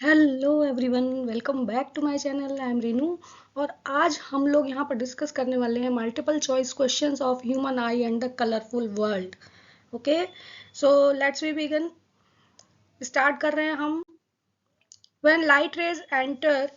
Hello everyone, welcome back to my channel. I am Renu और आज हम लोग यहाँ पर डिस्कस करने वाले हैं multiple choice questions of human eye and the colourful world. Okay, so let's we begin. Start कर रहे हैं हम। When light rays enter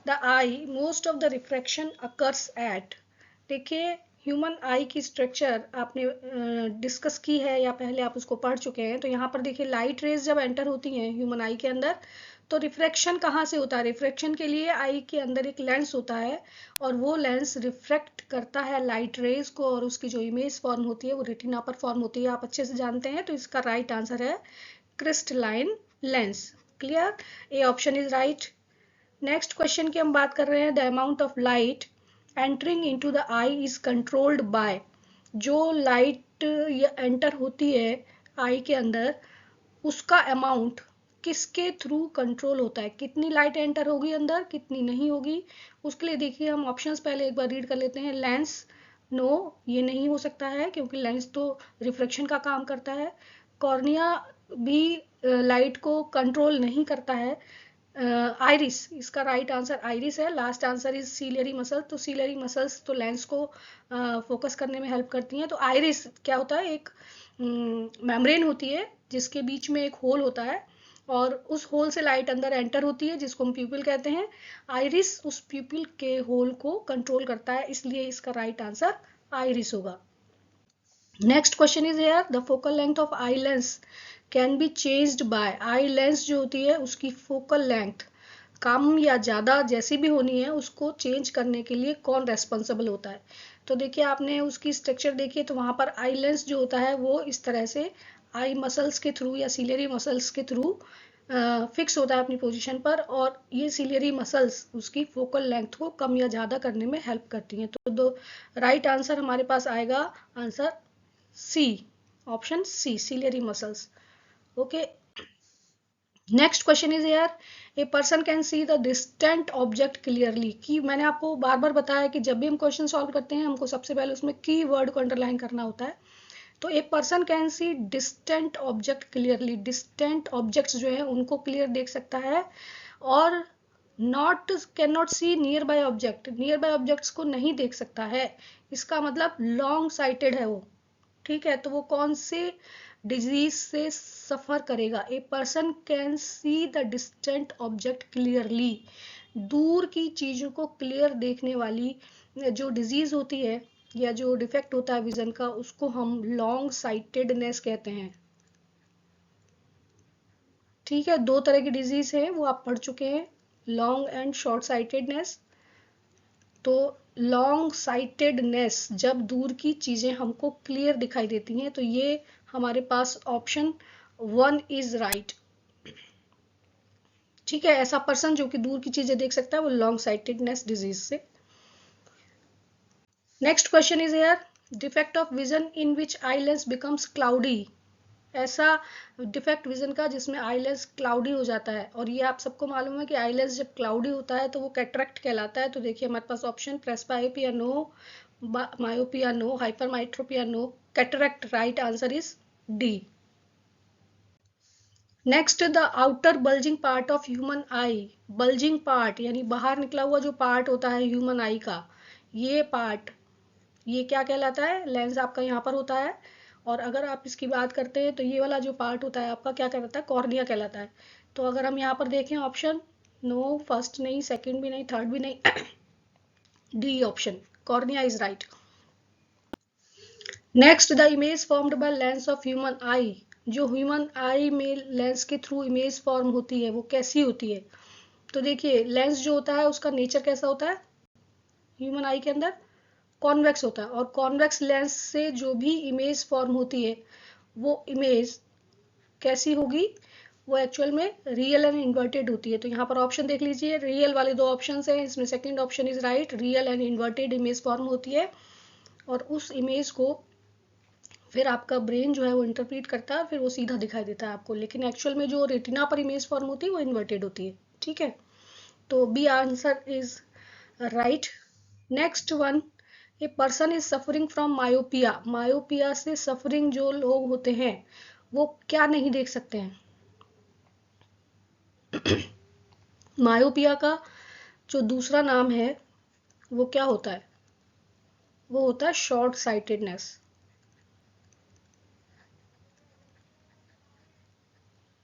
the eye most of the refraction occurs at. देखिए, ह्यूमन आई की structure आपने discuss की है या पहले आप उसको पढ़ चुके हैं। तो यहाँ पर देखिए, लाइट रेज जब एंटर होती हैं ह्यूमन आई के अंदर तो रिफ्रैक्शन कहाँ से होता है। रिफ्रैक्शन के लिए आई के अंदर एक लेंस होता है और वो लेंस रिफ्रैक्ट करता है लाइट रेज को और उसकी जो इमेज फॉर्म होती है वो रेटिना पर फॉर्म होती है। आप अच्छे से जानते हैं, तो इसका राइट आंसर है crystalline lens. Clear, A option is right. Next question की हम बात कर रहे हैं। The amount of light entering into the I is controlled by. जो लाइट एंटर होती है आई के अंदर, उसका अमाउंट किसके थ्रू कंट्रोल होता है। कितनी लाइट एंटर होगी अंदर, कितनी नहीं होगी। उसके लिए देखिए, हम ऑप्शंस पहले एक बार रीड कर लेते हैं। लेंस, नो, ये नहीं हो सकता है क्योंकि लेंस तो रिफ्लेक्शन का काम करता है। कॉर्निया भी लाइट को कंट्रोल नहीं करता है। आइरिस, इसका राइट आंसर आइरिस है। Last answer is ciliary muscle. तो सीलियरी मसल्स तो लेंस को फोकस करने में हेल्प करती हैं। तो आइरिस क्या होता है, एक मेम्ब्रेन होती है जिसके बीच में एक होल होता है और उस होल से लाइट अंदर एंटर होती है जिसको हम प्यूपिल कहते हैं। आइरिस उस प्यूपिल के होल को कंट्रोल करता है, इसलिए इसका राइट आंसर आइरिस होगा। Next question is here, the focal length of eye lens can be changed by. Eye lens जो होती है उसकी फोकल लेंथ कम या ज़्यादा जैसी भी होनी है, उसको चेंज करने के लिए कौन रेस्पॉन्सिबल होता है। तो देखिए, आपने उसकी स्ट्रक्चर देखी तो वहाँ पर आई लेंस जो होता है वो इस तरह से आई मसल्स के थ्रू या सिलियरी मसल्स के थ्रू फिक्स होता है अपनी पोजीशन पर, और ये सिलियरी मसल्स उसकी फोकल लेंथ को कम या ज़्यादा करने में हेल्प करती हैं। तो दो राइट आंसर हमारे पास आएगा, answer C, option C, ciliary muscles. Okay, next question is यार, a person can see the distant object clearly. की मैंने आपको बार बार बताया कि जब भी हम क्वेश्चन सॉल्व करते हैं हमको सबसे पहले उसमें की वर्ड को अंडरलाइन करना होता है। तो a person can see distant object clearly, distant objects जो है उनको क्लियर देख सकता है। और not can not see nearby object, nearby objects को नहीं देख सकता है। इसका मतलब लॉन्ग साइटेड है वो। ठीक है, तो वो कौन से डिजीज से सफर करेगा। ए person can see the distant object clearly, दूर की चीजों को क्लियर देखने वाली जो डिजीज होती है या जो डिफेक्ट होता है विजन का, उसको हम लॉन्ग साइटेडनेस कहते हैं। ठीक है, दो तरह की डिजीज है वो आप पढ़ चुके हैं, लॉन्ग एंड शॉर्ट साइटेडनेस। तो लॉन्ग साइटेडनेस, जब दूर की चीजें हमको क्लियर दिखाई देती हैं, तो ये हमारे पास ऑप्शन 1 इज राइट। ठीक है, ऐसा पर्सन जो कि दूर की चीजें देख सकता है वो लॉन्ग साइटेडनेस डिजीज से। Next question is here, defect of vision in which eye lens becomes cloudy. ऐसा डिफेक्ट विजन का जिसमें आई लेंस क्लाउडी हो जाता है, और ये आप सबको मालूम है कि आई लेंस जब क्लाउडी होता है तो वो कैटरेक्ट कहलाता है। तो देखिए, हमारे पास option presbyopia no, myopia no, hypermetropia no, cataract. Right answer is D. Next, the outer bulging part of human eye. Bulging part यानी बाहर निकला हुआ जो पार्ट होता है ह्यूमन आई का, ये पार्ट, ये क्या कहलाता है। लेंस आपका यहाँ पर होता है, और अगर आप इसकी बात करते हैं तो ये वाला जो पार्ट होता है आपका क्या कहलाता है, कॉर्निया कहलाता है। तो अगर हम यहाँ पर देखें ऑप्शन, नो, फर्स्ट नहीं, सेकंड भी नहीं, थर्ड भी नहीं, D option, cornea is right. Next, the image formed by lens of human आई। जो ह्यूमन आई में लेंस के थ्रू इमेज फॉर्म होती है वो कैसी होती है। तो देखिए, लेंस जो होता है उसका नेचर कैसा होता है, ह्यूमन आई के अंदर कॉन्वेक्स होता है, और कॉन्वेक्स लेंस से जो भी इमेज फॉर्म होती है वो इमेज कैसी होगी, वो एक्चुअल में रियल एंड इन्वर्टेड होती है। तो यहाँ पर ऑप्शन देख लीजिए, रियल वाले दो ऑप्शन हैं, इसमें second option is right, real and inverted image form होती है, और उस इमेज को फिर आपका ब्रेन जो है वो इंटरप्रीट करता है, फिर वो सीधा दिखाई देता है आपको, लेकिन एक्चुअल में जो रेटिना पर इमेज फॉर्म होती है वो इन्वर्टेड होती है। ठीक है, तो B answer is right. Next one, a person is suffering from myopia. Myopia से सफरिंग जो लोग होते हैं वो क्या नहीं देख सकते हैं। मायोपिया का जो दूसरा नाम है वो क्या होता है? वो होता है शॉर्ट साइटेडनेस।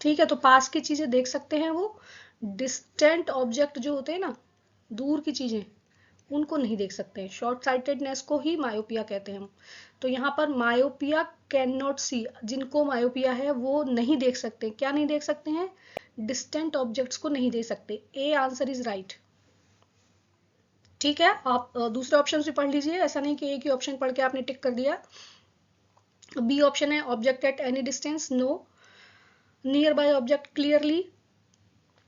ठीक है, तो पास की चीजें देख सकते हैं वो, डिस्टेंट ऑब्जेक्ट जो होते हैं ना, दूर की चीजें, उनको नहीं देख सकते हैं। शॉर्ट साइटेडनेस को ही मायोपिया कहते हैं हम। तो यहाँ पर मायोपिया कैन नॉट सी, जिनको मायोपिया है वो नहीं देख सकते। क्या नहीं देख सकते हैं? डिस्टेंट ऑब्जेक्ट्स को नहीं देख सकते। A answer is right. ठीक है, आप दूसरे ऑप्शन भी पढ़ लीजिए, ऐसा नहीं कि एक ही ऑप्शन पढ़ के आपने टिक कर दिया। बी ऑप्शन है object at any distance, no. Nearby object clearly,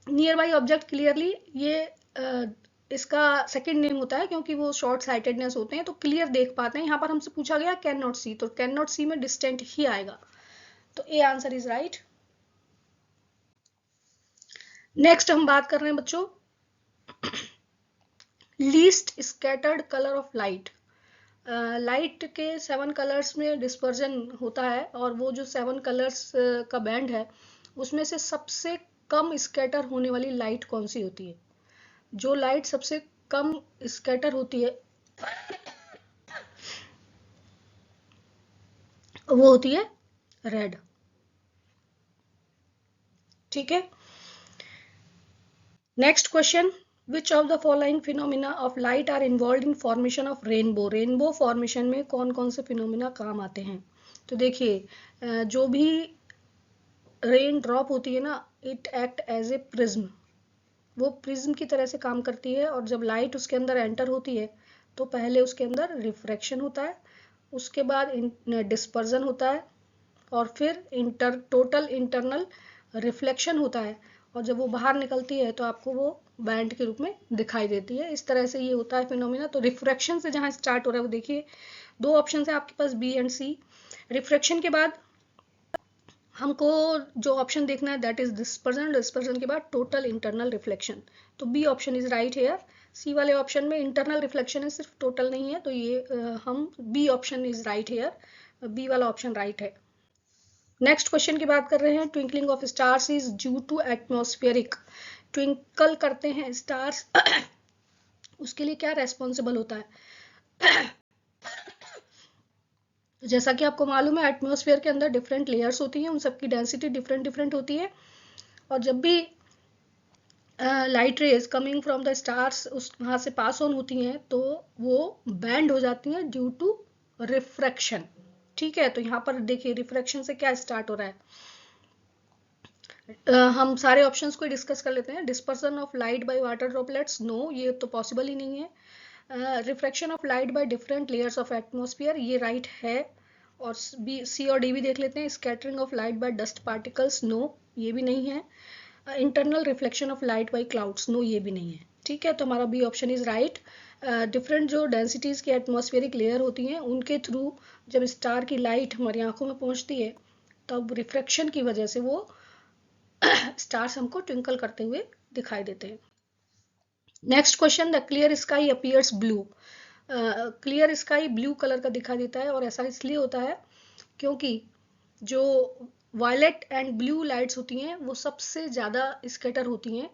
nearby object clearly ये इसका सेकंड नेम होता है, क्योंकि वो शॉर्ट साइटेडनेस होते हैं तो क्लियर देख पाते हैं। यहाँ पर हमसे पूछा गया कैन नॉट सी, तो कैन नॉट सी में डिस्टेंट ही आएगा, तो A answer is right. Next हम बात कर रहे हैं बच्चों least scattered colour of light. Light के 7 कलर्स में डिस्पर्जन होता है, और वो जो 7 कलर्स का बैंड है उसमें से सबसे कम स्कैटर होने वाली लाइट कौन सी होती है? जो लाइट सबसे कम स्कैटर होती है वो होती है रेड। ठीक है, next question, which of the following phenomena of light are involve in formation of rainbow? Rainbow formation में कौन कौन से फिनोमिना काम आते हैं? तो देखिए, जो भी रेन ड्रॉप होती है ना, it act as a prism, वो प्रिज्म की तरह से काम करती है। और जब लाइट उसके अंदर एंटर होती है तो पहले उसके अंदर रिफ्रैक्शन होता है, उसके बाद डिस्पर्जन होता है, और फिर टोटल इंटरनल रिफ्लेक्शन होता है। और जब वो बाहर निकलती है तो आपको वो बैंड के रूप में दिखाई देती है। इस तरह से ये होता है फिनोमिना। तो रिफ्रैक्शन से जहाँ स्टार्ट हो रहा है वो देखिए, दो ऑप्शन है आपके पास, बी एंड सी। रिफ्रैक्शन के बाद हमको जो ऑप्शन देखना है दैट इज डिस्पर्जन, डिस्पर्जन के बाद टोटल इंटरनल रिफ्लेक्शन। तो B option is right here. C वाले ऑप्शन में इंटरनल रिफ्लेक्शन है, सिर्फ टोटल नहीं है, तो ये हम B option is right here, B वाला ऑप्शन राइट है। नेक्स्ट क्वेश्चन की बात कर रहे हैं, twinkling of stars is due to atmospheric. Twinkle करते हैं स्टार्स उसके लिए क्या रेस्पॉन्सिबल होता है? जैसा कि आपको मालूम है एटमॉस्फेयर के अंदर डिफरेंट लेयर्स होती हैं, उन सबकी डेंसिटी डिफरेंट डिफरेंट होती है, और जब भी light rays coming from the stars उस वहां से पास ऑन होती हैं तो वो बैंड हो जाती हैं ड्यू टू रिफ्रैक्शन। ठीक है, तो यहाँ पर देखिए रिफ्रैक्शन से क्या स्टार्ट हो रहा है। हम सारे ऑप्शंस को डिस्कस कर लेते हैं। Dispersion of light by water droplets, no, ये तो पॉसिबल ही नहीं है। Refraction of light by different layers of atmosphere, ये राइट है। और बी, सी और डी भी देख लेते हैं। Scattering of light by dust particles, no, ये भी नहीं है। Internal reflection of light by clouds, no, ये भी नहीं है। ठीक है, तो हमारा B option is right. Different जो डेंसिटीज की एटमॉस्फेरिक लेयर होती हैं उनके थ्रू जब स्टार की लाइट हमारी आंखों में पहुंचती है तब रिफ्रैक्शन की वजह से वो स्टार्स हमको ट्विंकल करते हुए दिखाई देते हैं। Next question, the clear sky appears blue. Clear sky blue colour का दिखाई देता है, और ऐसा इसलिए होता है क्योंकि जो वायलेट एंड ब्लू लाइट्स होती हैं वो सबसे ज़्यादा स्कैटर होती हैं,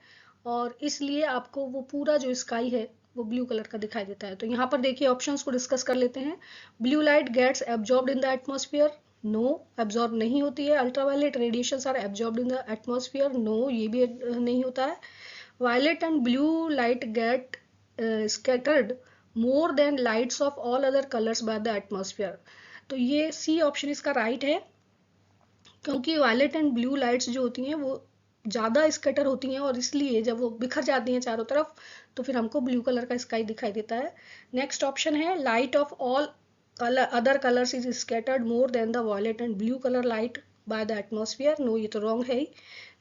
और इसलिए आपको वो पूरा जो स्काई है वो ब्लू कलर का दिखाई देता है। तो यहाँ पर देखिए ऑप्शंस को डिस्कस कर लेते हैं। Blue light gets absorbed in the atmosphere, no, absorb नहीं होती है। Ultraviolet radiations are absorbed in the atmosphere, no, ये भी नहीं होता है। Violet and blue light get scattered more than lights of all other colors by the atmosphere, तो ये सी ऑप्शन इसका राइट है, क्योंकि वायलेट एंड ब्लू लाइट्स जो होती हैं वो ज़्यादा स्कैटर होती हैं, और इसलिए जब वो बिखर जाती हैं चारों तरफ तो फिर हमको ब्लू कलर का स्काई दिखाई देता है। नेक्स्ट ऑप्शन है light of all other colours is scattered more than the violet and blue colour light by the atmosphere, no, ये तो रॉन्ग है ही।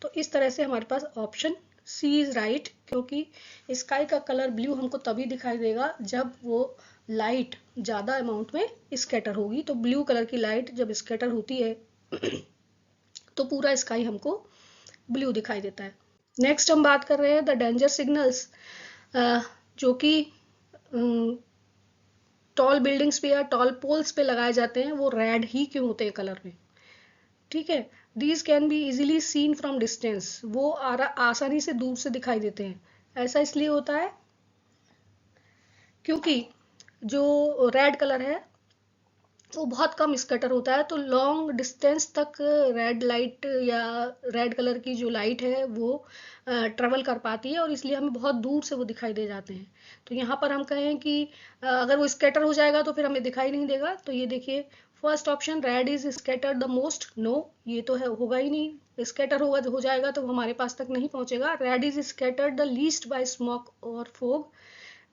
तो इस तरह से हमारे पास ऑप्शन सी इज राइट, क्योंकि स्काई का कलर ब्लू हमको तभी दिखाई देगा जब वो लाइट ज़्यादा अमाउंट में स्कैटर होगी। तो ब्लू कलर की लाइट जब स्कैटर होती है तो पूरा स्काई हमको ब्लू दिखाई देता है। नेक्स्ट हम बात कर रहे हैं द डेंजर सिग्नल्स, जो कि टॉल बिल्डिंग्स पे या टॉल पोल्स पे लगाए जाते हैं, वो रेड ही क्यों होते हैं कलर में? ठीक है, these can be easily seen from distance, वो आसानी से दूर से दिखाई देते हैं। ऐसा इसलिए होता है क्योंकि जो रेड कलर है वो बहुत कम स्कैटर होता है, तो लॉन्ग डिस्टेंस तक रेड लाइट या रेड कलर की जो लाइट है वो ट्रेवल कर पाती है, और इसलिए हमें बहुत दूर से वो दिखाई दे जाते हैं। तो यहाँ पर हम कहें कि अगर वो स्कैटर हो जाएगा तो फिर हमें दिखाई नहीं देगा। तो ये देखिए first option, red is scattered the most, no, ये तो है होगा ही नहीं। स्कैटर होगा हो जाएगा तो वो हमारे पास तक नहीं पहुंचेगा। Red is scattered the least by smoke और fog,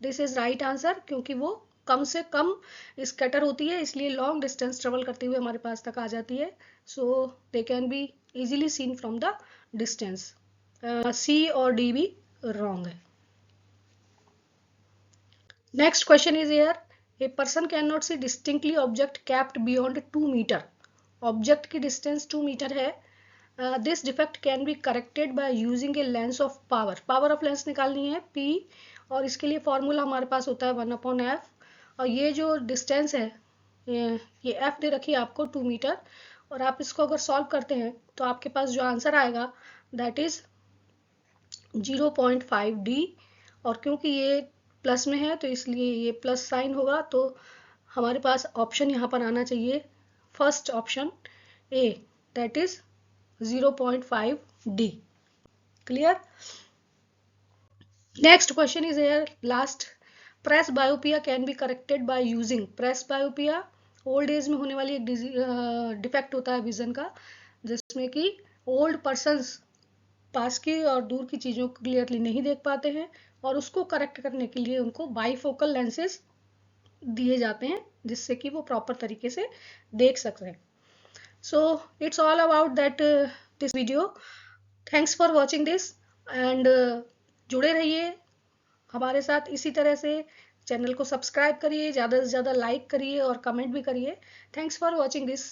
this is right answer, क्योंकि वो कम से कम स्कैटर होती है, इसलिए लॉन्ग डिस्टेंस ट्रेवल करते हुए हमारे पास तक आ जाती है। So they can be easily seen from the distance. C और डी भी रॉन्ग है। Next question is here, a person can not see distinctly object kept beyond 2 metre. Object की डिस्टेंस 2 मीटर है। This defect can be corrected by using a lens of power. Power of lens निकालनी है P, और इसके लिए formula हमारे पास होता है 1/f। और ये जो डिस्टेंस है ये f दे रखी है आपको 2 मीटर, और आप इसको अगर सॉल्व करते हैं तो आपके पास जो आंसर आएगा दैट इज 0.5d। और क्योंकि ये प्लस में है तो इसलिए ये प्लस साइन होगा, तो हमारे पास ऑप्शन यहाँ पर आना चाहिए first option A, that is 0.5d। Clear? Next question is here, last. Presbyopia can be corrected by using, presbyopia old age में होने वाली एक डिफेक्ट होता है विजन का, जिसमें कि ओल्ड पर्सन्स पास की और दूर की चीज़ों को क्लियरली नहीं देख पाते हैं, और उसको करेक्ट करने के लिए उनको बाईफोकल लेंसेज दिए जाते हैं जिससे कि वो प्रॉपर तरीके से देख सकते हैं। So it's all about that this video. Thanks for watching this, and जुड़े रहिए हमारे साथ इसी तरह से। चैनल को सब्सक्राइब करिए, ज़्यादा से ज़्यादा लाइक करिए और कमेंट भी करिए। Thanks for watching this.